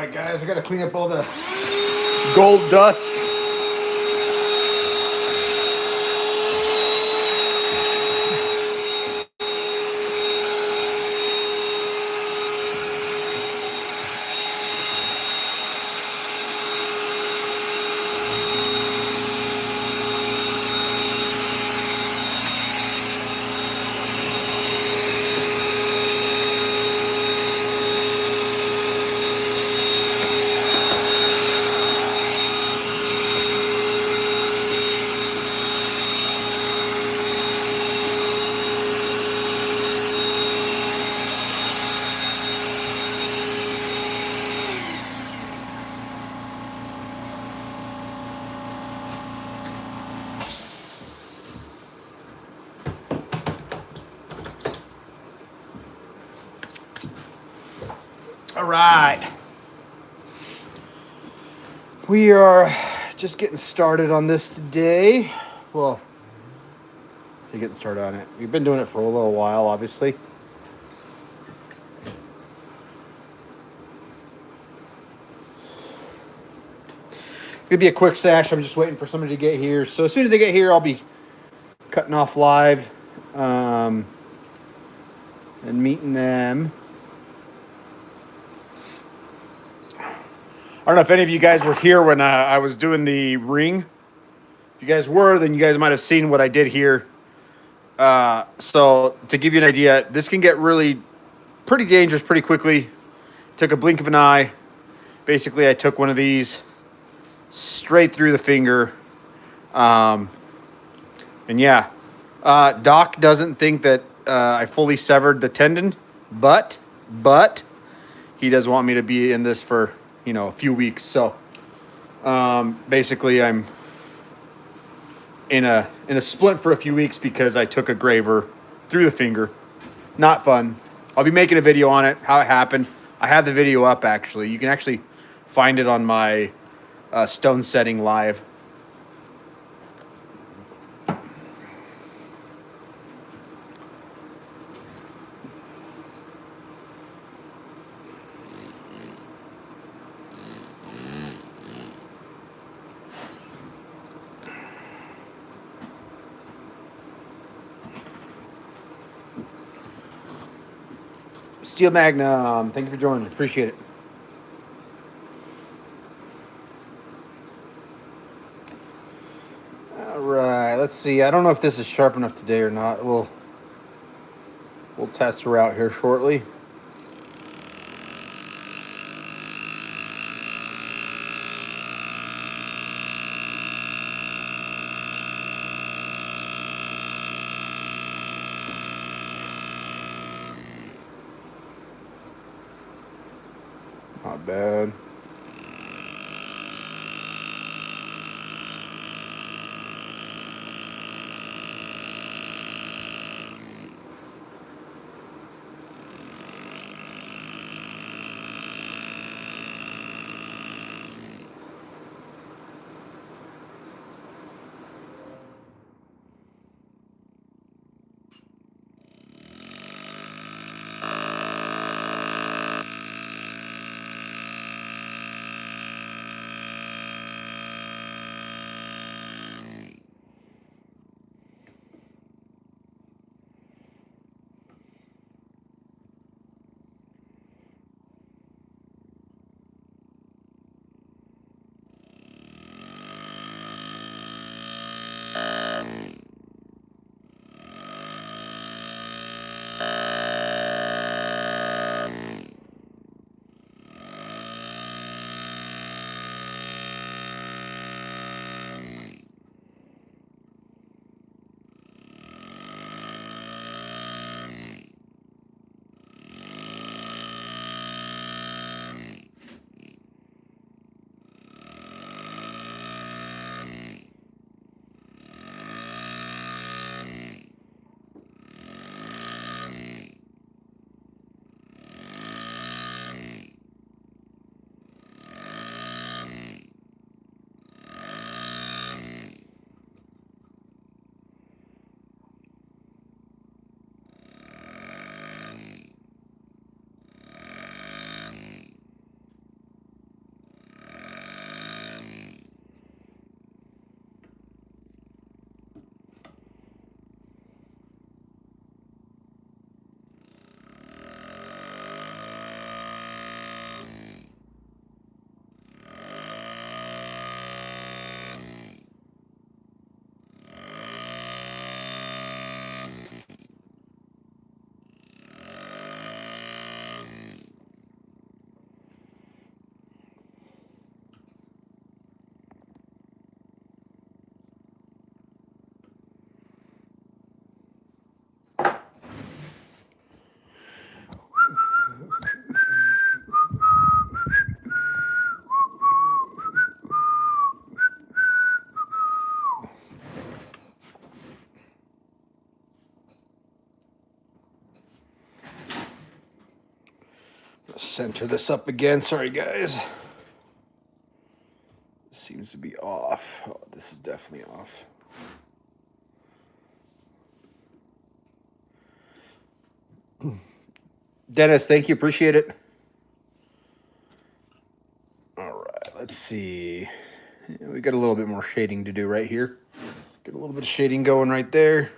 right, guys, I gotta clean up all the gold dust. All right. We are just getting started on this today. Well, so getting started on it. We've been doing it for a little while, obviously. It's gonna be a quick sash. I'm just waiting for somebody to get here. So as soon as they get here, I'll be cutting off live and meeting them. I don't know if any of you guys were here when I was doing the ring. If you guys were, then you guys might have seen what I did here. So to give you an idea, this can get really pretty dangerous pretty quickly. Took a blink of an eye. Basically, I took one of these straight through the finger. And yeah, Doc doesn't think that I fully severed the tendon, but he does want me to be in this for, you know, a few weeks. So basically, I'm in a splint for a few weeks because I took a graver through the finger. Not fun. I'll be making a video on it, how it happened. I have the video up, actually. You can actually find it on my stone setting live. Steel Magnum, thank you for joining. Appreciate it. All right, let's see. I don't know if this is sharp enough today or not. We'll test her out here shortly. Not bad. center this up again. Sorry, guys. This seems to be off. Oh, this is definitely off. Dennis, thank you. Appreciate it. All right, let's see. Yeah, we got a little bit more shading to do right here. Get a little bit of shading going right there.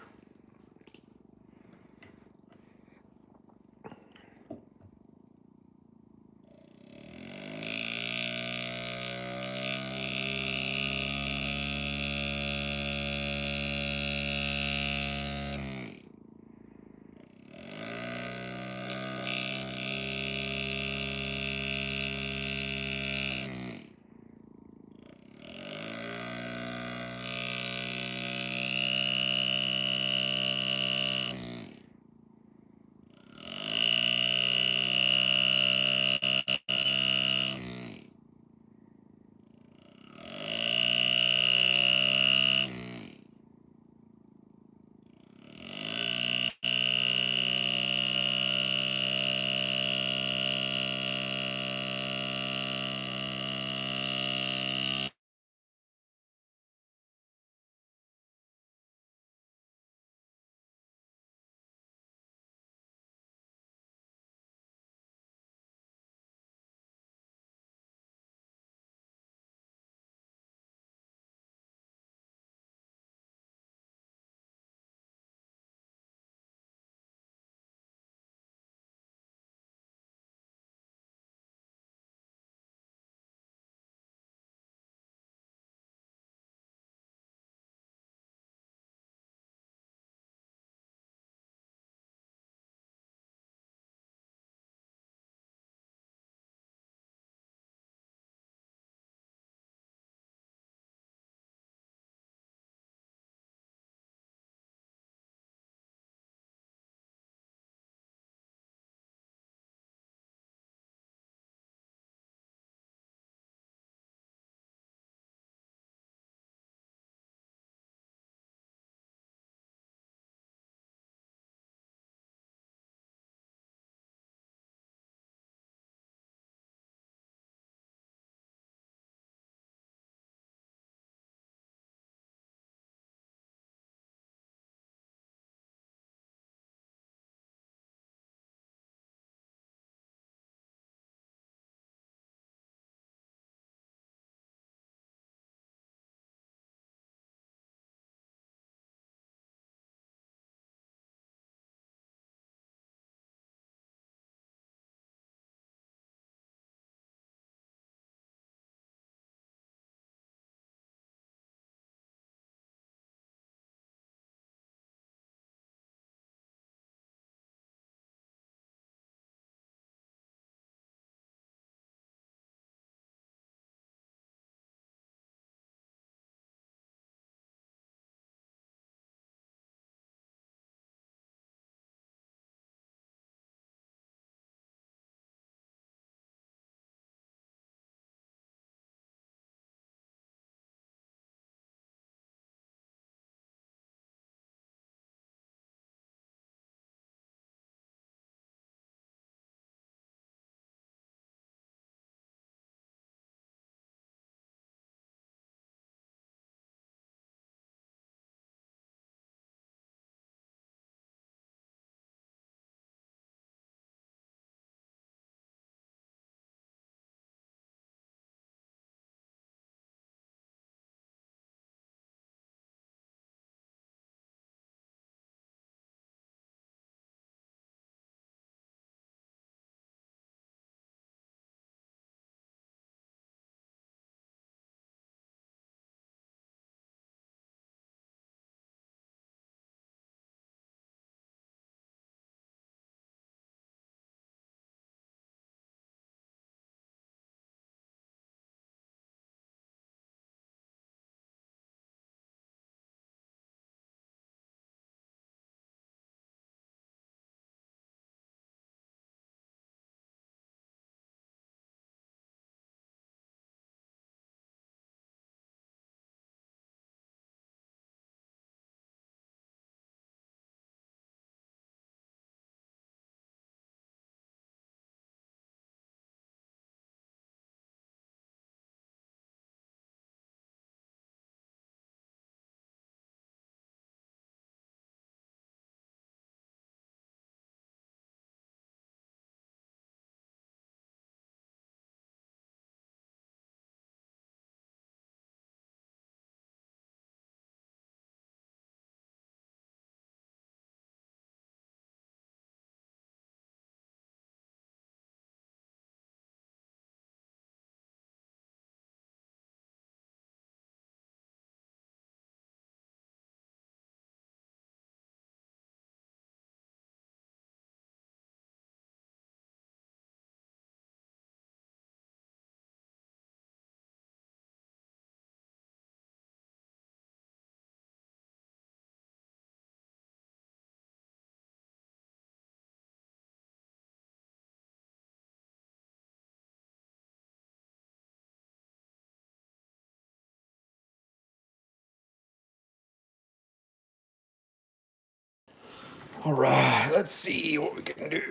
All right, let's see what we can do.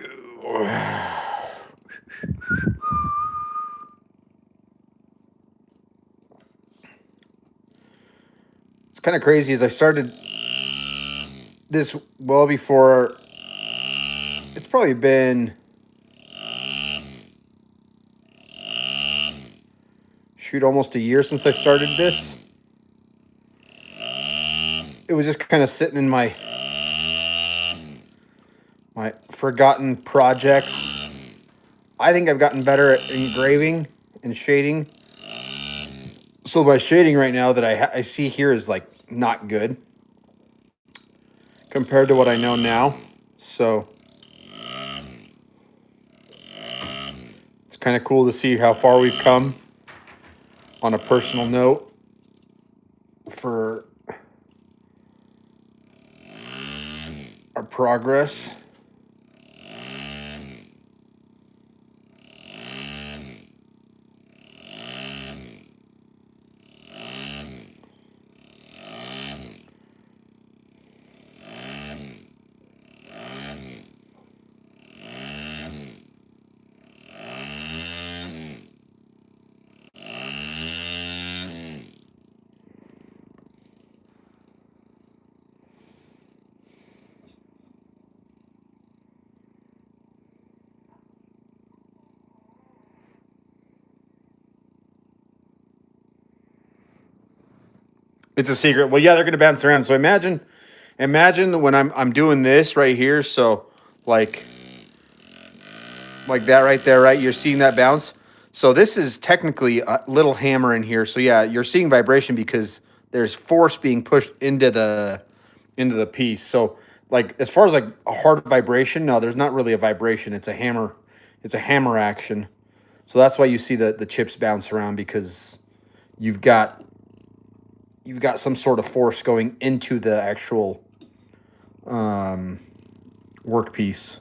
It's kind of crazy as I started this well before. It's probably been, shoot, almost a year since I started this. It was just kind of sitting in my forgotten projects. I think I've gotten better at engraving and shading. So my shading right now that I see here is like not good compared to what I know now. So it's kind of cool to see how far we've come on a personal note for our progress. It's a secret. Well, yeah, they're going to bounce around. So imagine when I'm doing this right here. So like that right there, right? You're seeing that bounce. So this is technically a little hammer in here. So yeah, you're seeing vibration because there's force being pushed into the piece. So like as far as like a hard vibration, no, there's not really a vibration. It's a hammer. It's a hammer action. So that's why you see the chips bounce around, because you've got some sort of force going into the actual workpiece.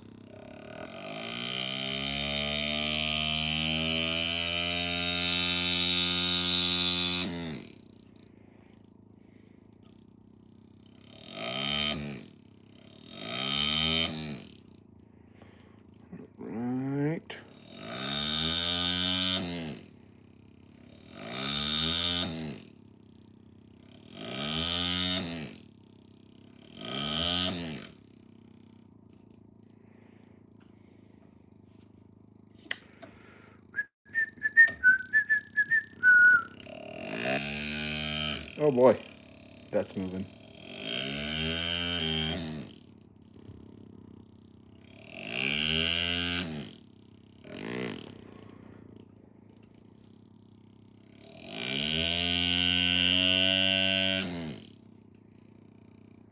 Right. Oh boy, that's moving.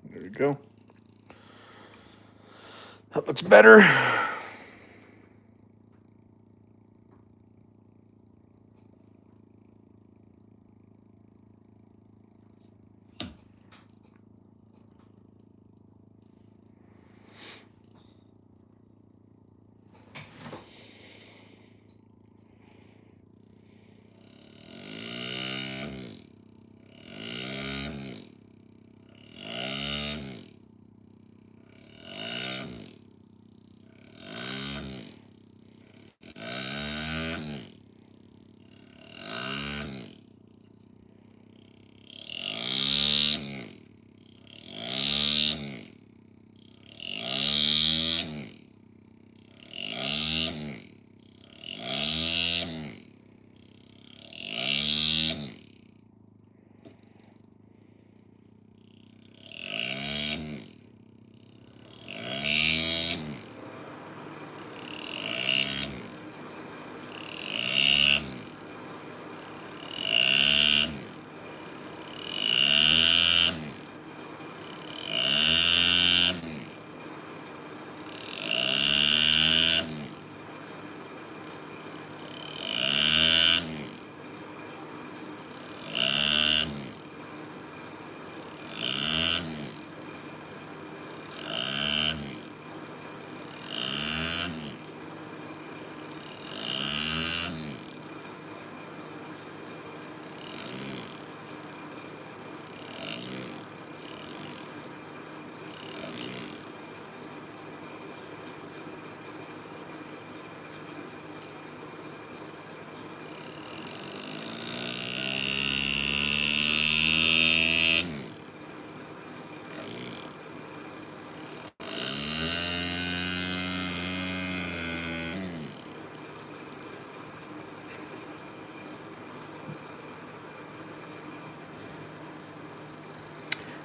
There you go. That looks better.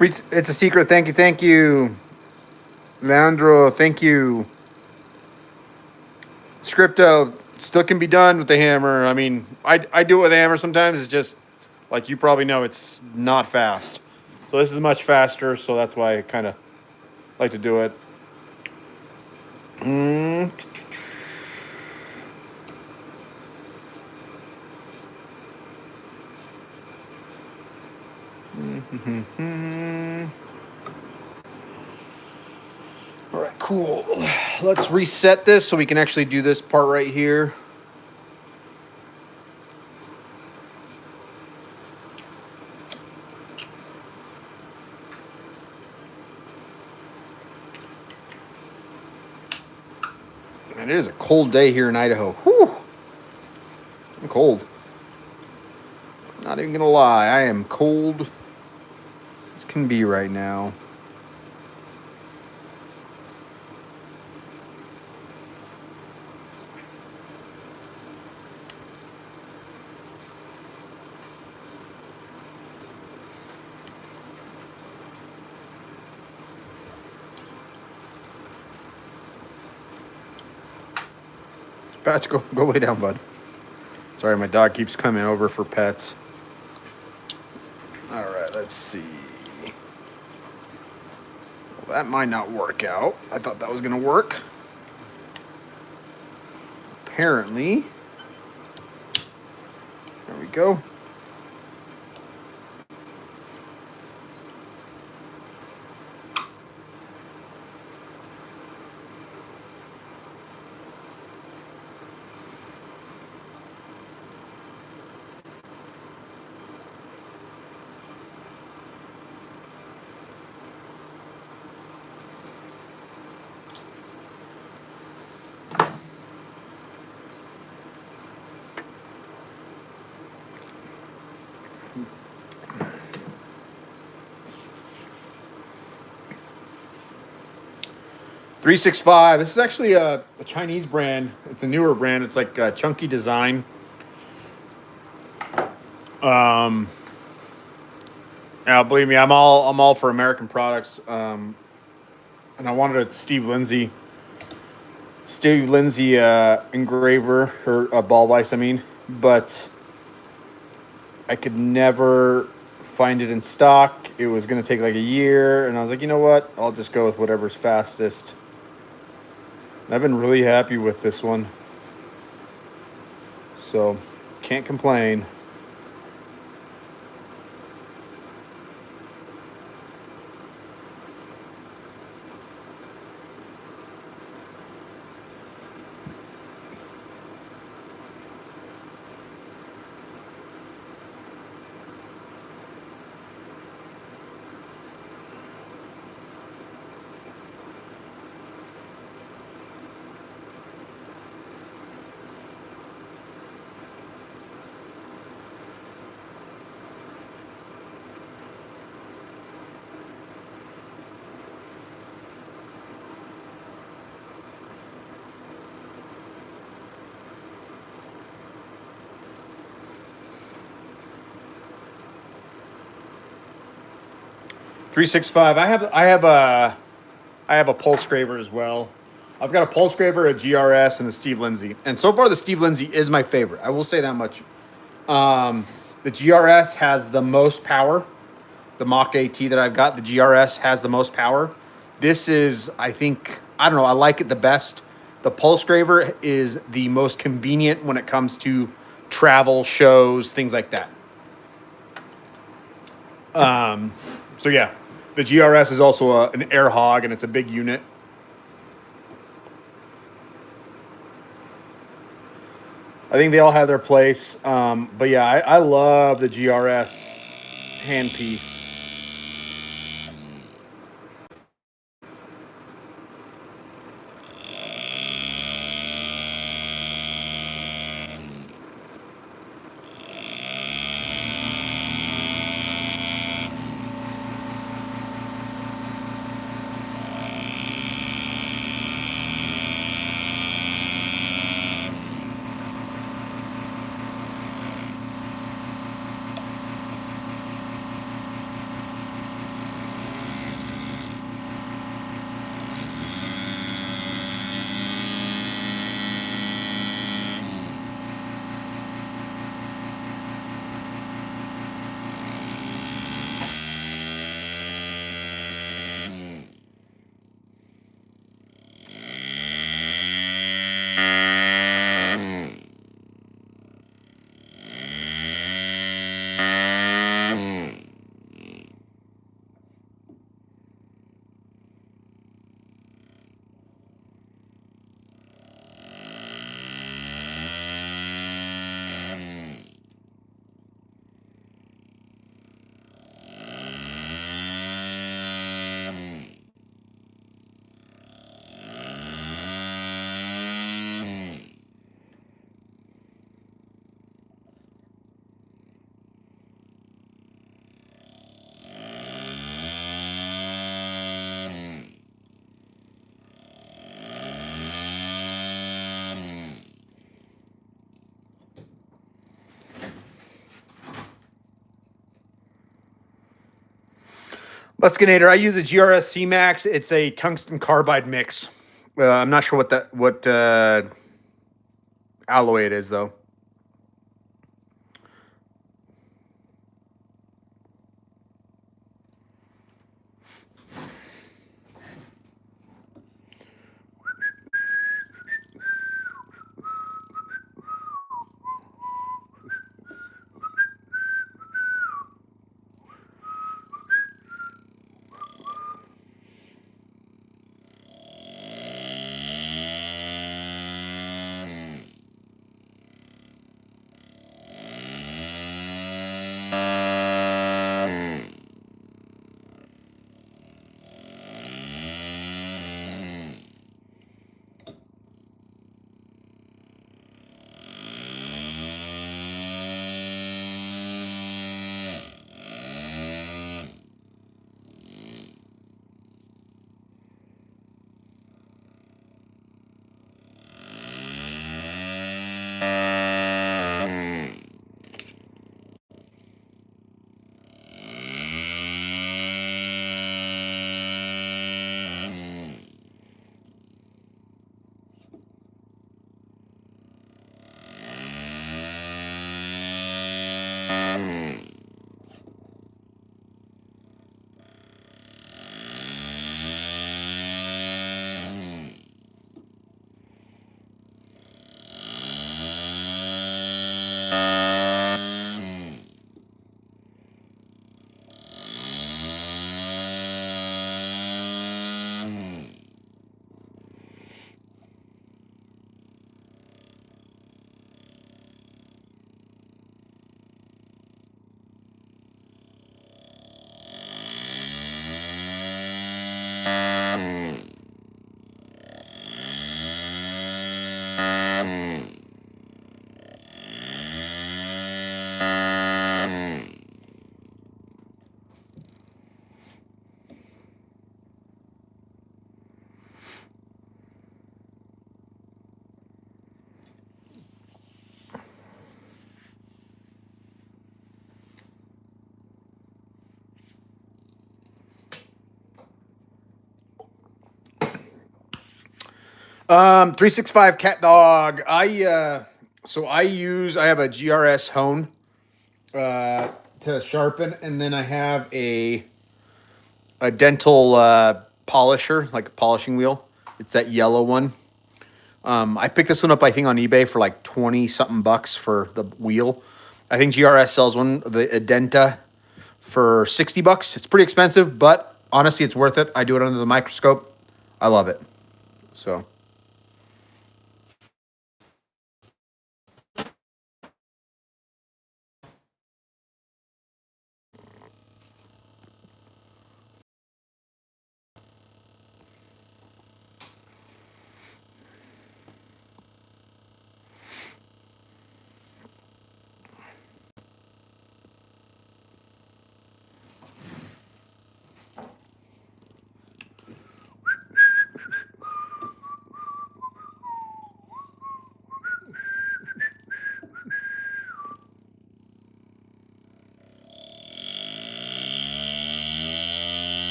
It's a secret. Thank you. Thank you. Leandro, thank you. Scripto still can be done with the hammer. I mean, I do it with a hammer sometimes. It's just, like you probably know, it's not fast. So this is much faster, so that's why I kind of like to do it. Mm. All right, cool. Let's reset this so we can actually do this part right here. Man, it is a cold day here in Idaho. Whew. I'm cold. Not even gonna lie, I am cold as can be right now. Patch, go lay down, bud. Sorry, my dog keeps coming over for pets. All right, let's see. Well, that might not work out. I thought that was gonna work. Apparently. There we go. .365. This is actually a Chinese brand. It's a newer brand. It's like a chunky design. Now, believe me, I'm all for American products. And I wanted a Steve Lindsay engraver, or a ball vise, I mean, but I could never find it in stock. It was going to take like a year, and I was like, you know what? I'll just go with whatever's fastest. And I've been really happy with this one. So, can't complain. .365. I have a pulse graver as well. I've got a pulse graver, a GRS, and the Steve Lindsay. And so far, the Steve Lindsay is my favorite. I will say that much. The GRS has the most power. The Mach AT that I've got, the GRS has the most power. This is, I think, I don't know, I like it the best. The pulse graver is the most convenient when it comes to travel, shows, things like that. So yeah, the GRS is also an air hog, and it's a big unit. I think they all have their place. But yeah, I love the GRS handpiece. Muscinator, I use a GRS C-Max. It's a tungsten carbide mix. I'm not sure what alloy it is, though. Um, 365 cat dog. I have a GRS hone to sharpen, and then I have a dental polisher, like a polishing wheel. It's that yellow one. I picked this one up, I think, on eBay for like 20 something bucks for the wheel. I think GRS sells one, the Adenta, for 60 bucks. It's pretty expensive, but honestly, it's worth it. I do it under the microscope. I love it. So,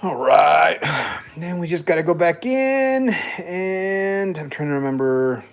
all right. Then we just got to go back in, and I'm trying to remember.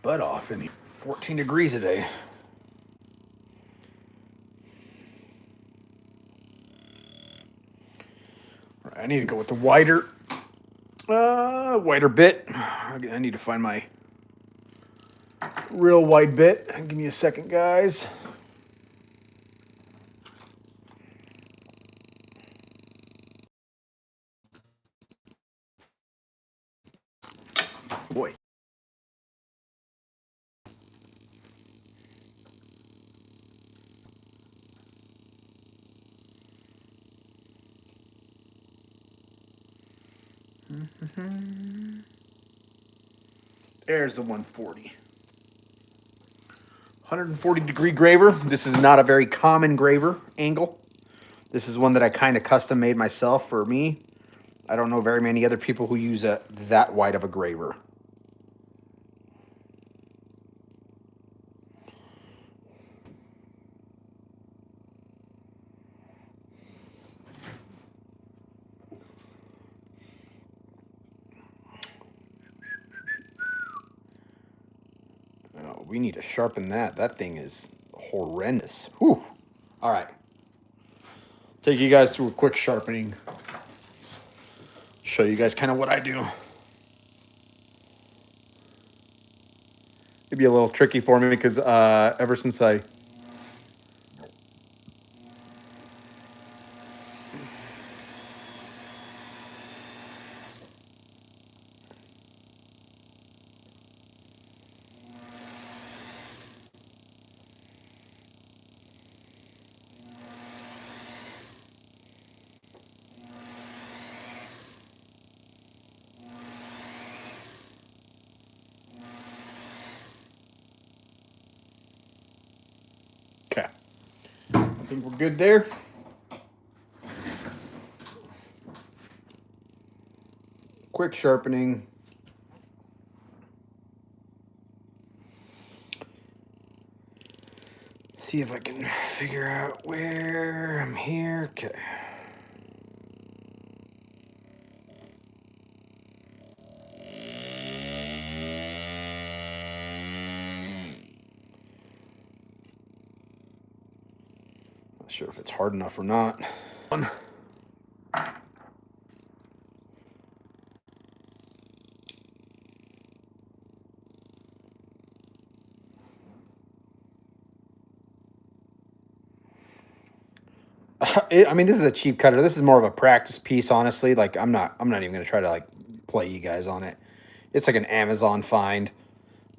butt off in here. 14 degrees today. I need to go with the wider bit. I need to find my real wide bit. Give me a second, guys. Boy. There's the 140. 140 degree graver. This is not a very common graver angle. This is one that I kind of custom made myself for me. I don't know very many other people who use that wide of a graver. Oh, we need to sharpen that. That thing is horrendous. Whew. All right. Take you guys through a quick sharpening. Show you guys kind of what I do. It'd be a little tricky for me because ever since I okay. I think we're good there. Quick sharpening. See if I can figure out where I'm here. Okay. Not sure if it's hard enough or not. I mean, this is a cheap cutter. This is more of a practice piece, honestly. Like, I'm not even gonna try to like play you guys on it. It's like an Amazon find.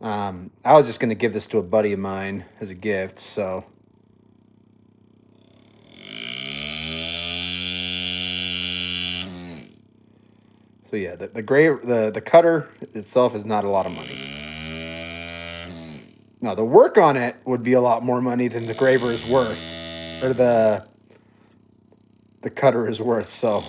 I was just gonna give this to a buddy of mine as a gift, so. So yeah, the cutter itself is not a lot of money. Now the work on it would be a lot more money than the graver is worth, or the cutter is worth. So.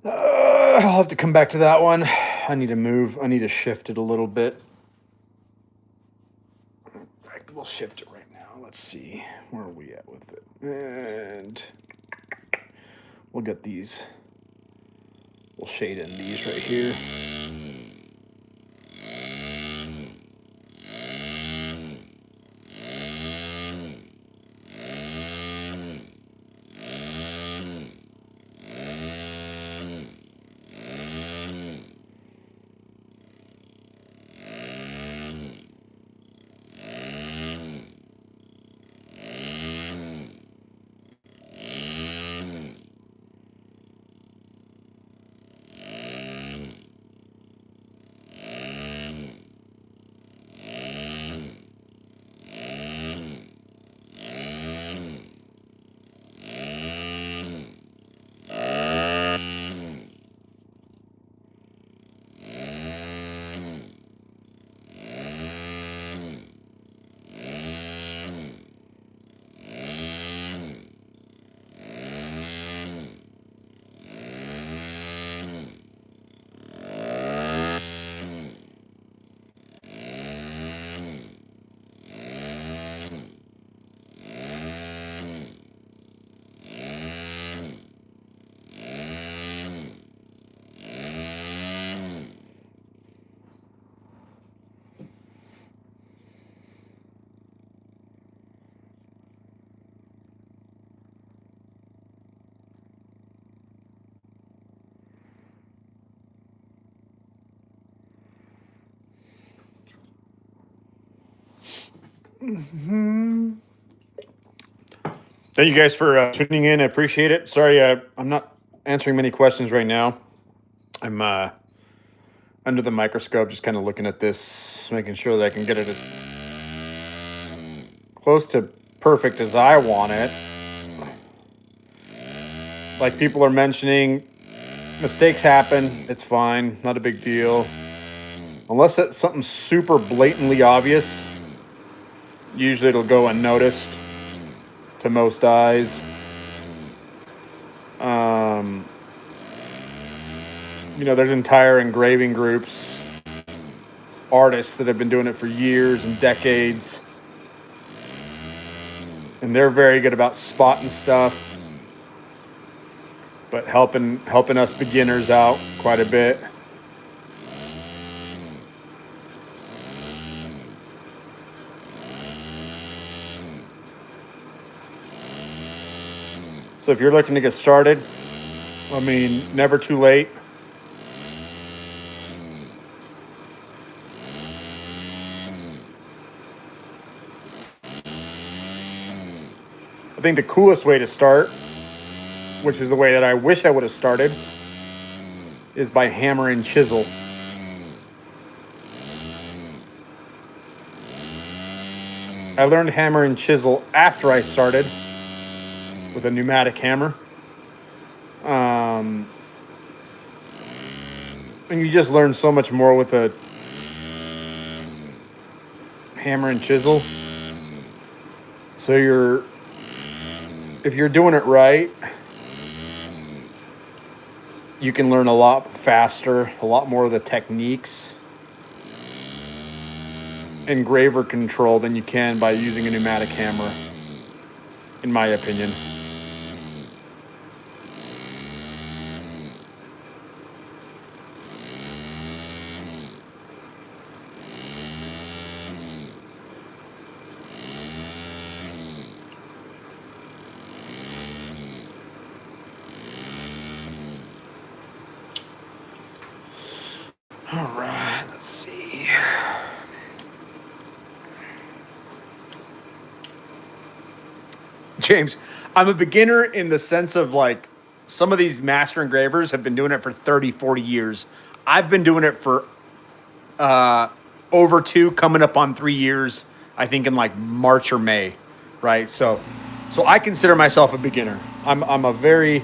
I'll have to come back to that one. I need to move. I need to shift it a little bit. In fact, we'll shift it right now. Let's see. Where are we at with it? And we'll get these. We'll shade in these right here. Thank you guys for tuning in. I appreciate it. Sorry, I'm not answering many questions right now. I'm under the microscope, just kind of looking at this, making sure that I can get it as close to perfect as I want it. Like people are mentioning, mistakes happen. It's fine. Not a big deal. Unless it's something super blatantly obvious, usually it'll go unnoticed to most eyes. There's entire engraving groups, artists that have been doing it for years and decades. And they're very good about spotting stuff, but helping us beginners out quite a bit. So if you're looking to get started, never too late. I think the coolest way to start, which is the way that I wish I would have started, is by hammer and chisel. I learned hammer and chisel after I started with a pneumatic hammer. And you just learn so much more with a hammer and chisel. So if you're doing it right, you can learn a lot faster, a lot more of the techniques, engraver control than you can by using a pneumatic hammer, in my opinion. All right, let's see. James, I'm a beginner in the sense of like some of these master engravers have been doing it for 30, 40 years. I've been doing it for over 2, coming up on 3 years, I think in like March or May, right? So I consider myself a beginner. I'm a very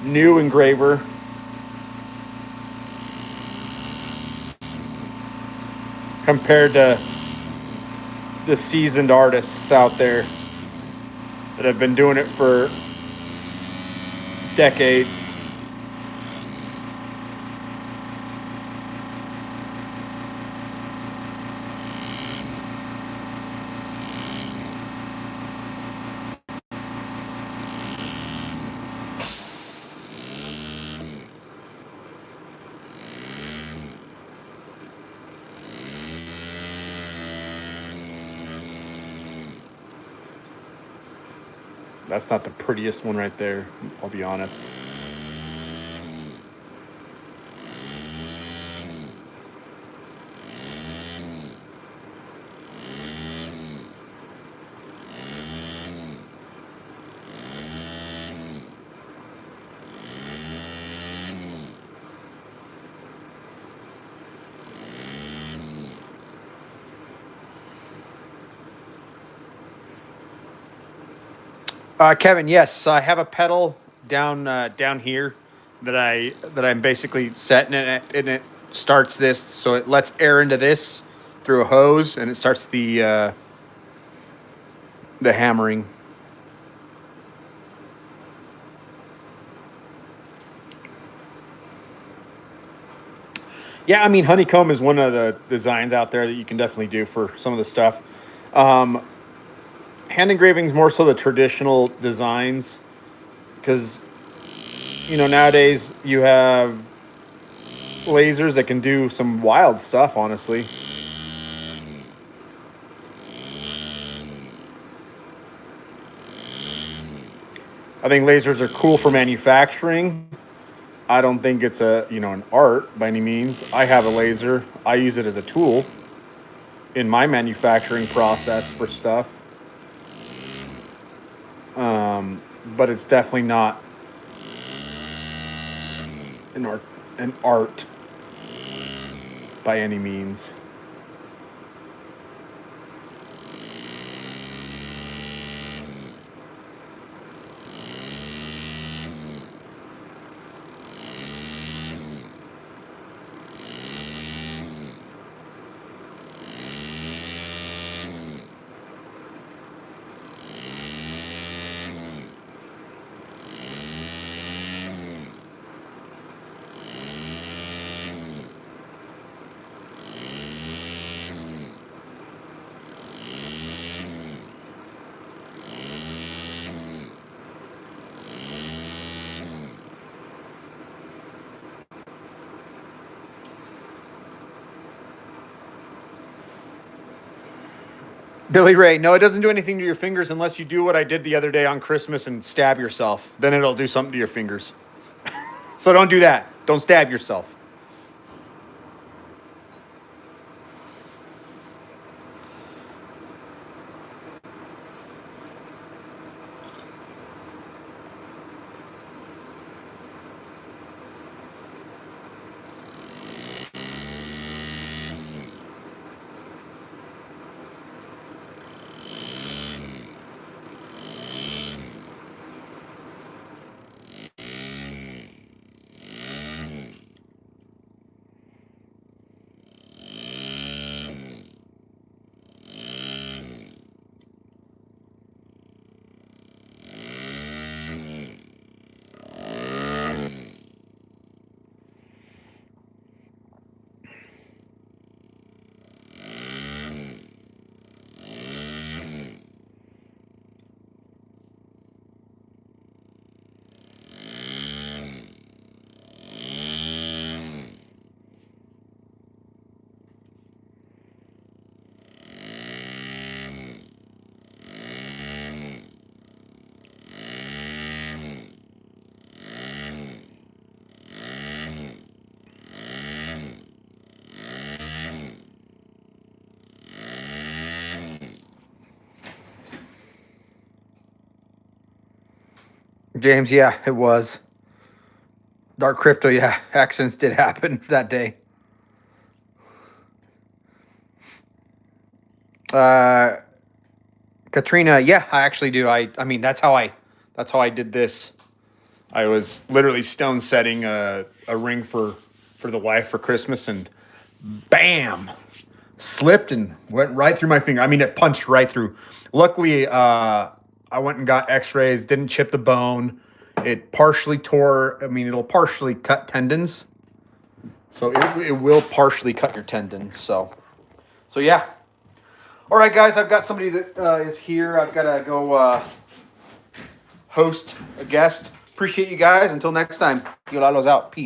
new engraver. Compared to the seasoned artists out there that have been doing it for decades. That's not the prettiest one right there, I'll be honest. Kevin, yes, I have a pedal down here that I'm basically setting it, and it starts this, so it lets air into this through a hose, and it starts the hammering. Yeah, I mean, honeycomb is one of the designs out there that you can definitely do for some of the stuff. Um, Hand engraving is more so the traditional designs, because nowadays you have lasers that can do some wild stuff, honestly. I think lasers are cool for manufacturing. I don't think it's an art by any means. I have a laser. I use it as a tool in my manufacturing process for stuff. But it's definitely not an art by any means. Billy Ray, no, it doesn't do anything to your fingers unless you do what I did the other day on Christmas and stab yourself. Then it'll do something to your fingers. So don't do that. Don't stab yourself. James, yeah, it was. Dark crypto, yeah. Accidents did happen that day. Uh, Katrina, yeah, I actually do. I mean, that's how I did this. I was literally stone setting a ring for the wife for Christmas, and bam, slipped and went right through my finger. I mean, it punched right through. Luckily, I went and got X-rays. Didn't chip the bone. It partially tore. I mean, it'll partially cut tendons. So it will partially cut your tendons. So yeah. All right, guys. I've got somebody that is here. I've got to go host a guest. Appreciate you guys. Until next time. Yolalo's out. Peace.